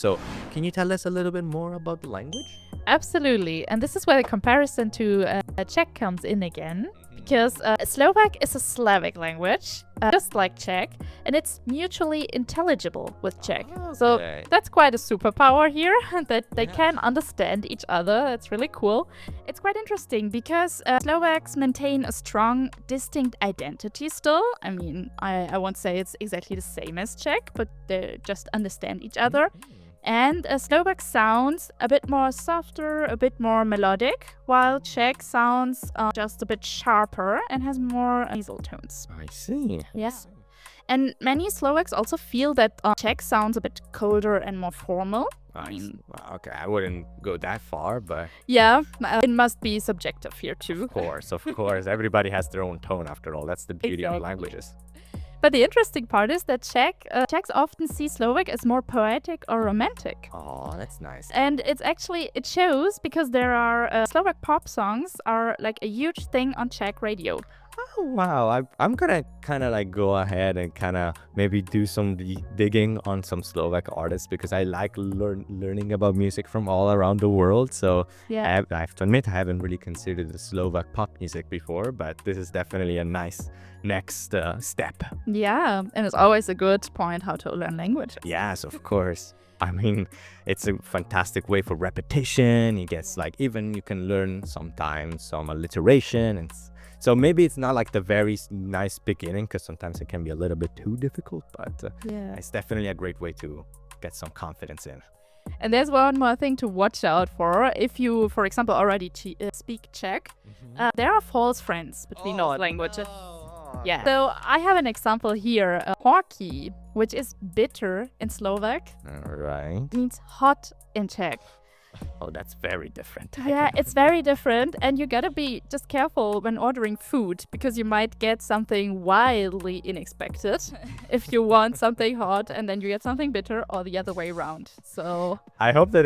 So, can you tell us a little bit more about the language? Absolutely. And this is where the comparison to Czech comes in again, Mhm. because Slovak is a Slavic language, just like Czech, and it's mutually intelligible with Czech. So Okay. that's quite a superpower here, that they Yeah. can understand each other. That's really cool. It's quite interesting because Slovaks maintain a strong, distinct identity still. I mean, I won't say it's exactly the same as Czech, but they just understand each other. And Slovak sounds a bit more softer, a bit more melodic, while Czech sounds just a bit sharper and has more nasal tones. I see. Yeah. And many Slovaks also feel that Czech sounds a bit colder and more formal. I mean, okay, I wouldn't go that far, but Yeah, it must be subjective here too. of course, everybody has their own tone after all. That's the beauty of Exactly. languages. But the interesting part is that Czechs often see Slovak as more poetic or romantic. Oh, that's nice. And it shows because there are Slovak pop songs are like a huge thing on Czech radio. Oh, wow. I'm gonna kind of like go ahead and kind of maybe do some digging on some Slovak artists because I like learning about music from all around the world. So Yeah. I have to admit I haven't really considered the Slovak pop music before, but this is definitely a nice next step. Yeah, and it's always a good point how to learn language. Yes, of course. I mean, it's a fantastic way for repetition. It gets like even you can learn sometimes some alliteration and so maybe it's not like the very nice beginning because sometimes it can be a little bit too difficult, but Yeah. it's definitely a great way to get some confidence in. And there's one more thing to watch out for. If you, for example, already speak Czech, there are false friends between those languages. Yeah. So I have an example here. Horký, which is bitter in Slovak, All right. means hot in Czech. Oh, that's very different. Yeah, it's very different, and you gotta be just careful when ordering food because you might get something wildly unexpected if you want something hot and then you get something bitter, or the other way around. So I hope that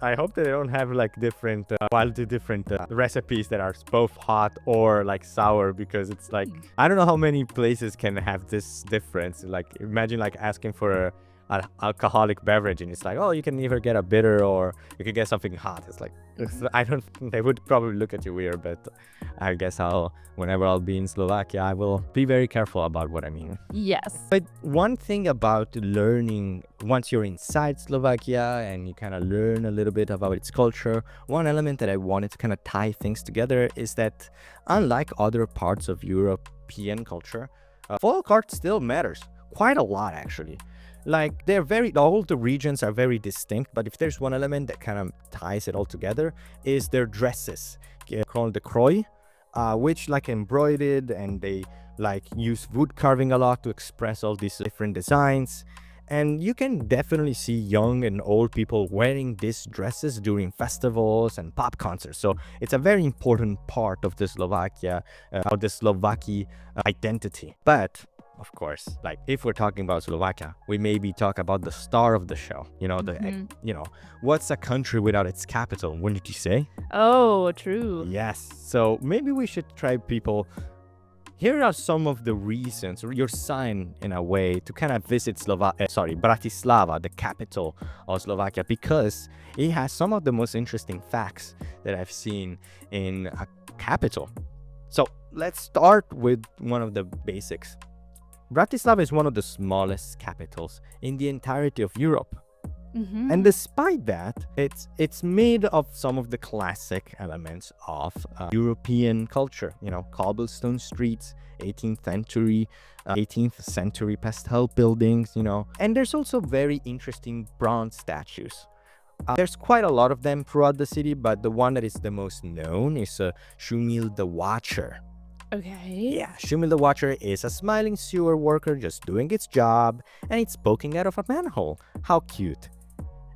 I hope that they don't have like different, wildly different recipes that are both hot or like sour because it's like, I don't know how many places can have this difference. Like imagine like asking for an alcoholic beverage and it's like, oh, you can either get a bitter or you can get something hot. It's like, I don't, they would probably look at you weird, but I guess whenever I'll be in Slovakia, I will be very careful about what I mean. yes. But one thing about learning, once you're inside Slovakia and you kind of learn a little bit about its culture, one element that I wanted to kind of tie things together is that unlike other parts of European culture, folk art still matters quite a lot actually. Like all the regions are very distinct, but if there's one element that kind of ties it all together is their dresses, called the kroj, which like embroidered and they like use wood carving a lot to express all these different designs. And you can definitely see young and old people wearing these dresses during festivals and pop concerts. So it's a very important part of the Slovaki identity. But of course, like if we're talking about Slovakia, we maybe talk about the star of the show. What's a country without its capital? Wouldn't you say? Oh, true. Yes. So maybe we should try people. Here are some of the reasons, or your sign in a way, to kind of visit Bratislava, the capital of Slovakia, because it has some of the most interesting facts that I've seen in a capital. So let's start with one of the basics. Bratislava is one of the smallest capitals in the entirety of Europe. And despite that, it's made of some of the classic elements of European culture. Cobblestone streets, 18th century pastel buildings. And there's also very interesting bronze statues. There's quite a lot of them throughout the city, but the one that is the most known is Shumil the Watcher. Okay. Yeah, Shumil the Watcher is a smiling sewer worker just doing its job, and it's poking out of a manhole. How cute.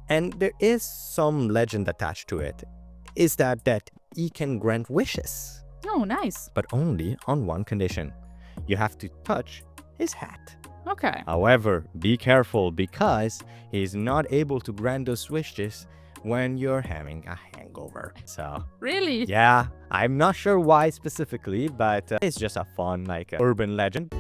And there is some legend attached to it, is that he can grant wishes, Oh, nice. but only on one condition. You have to touch his hat. Okay. However, be careful because he's not able to grant those wishes when you're having a hangover. So Really? yeah, I'm not sure why specifically, but it's just a fun urban legend.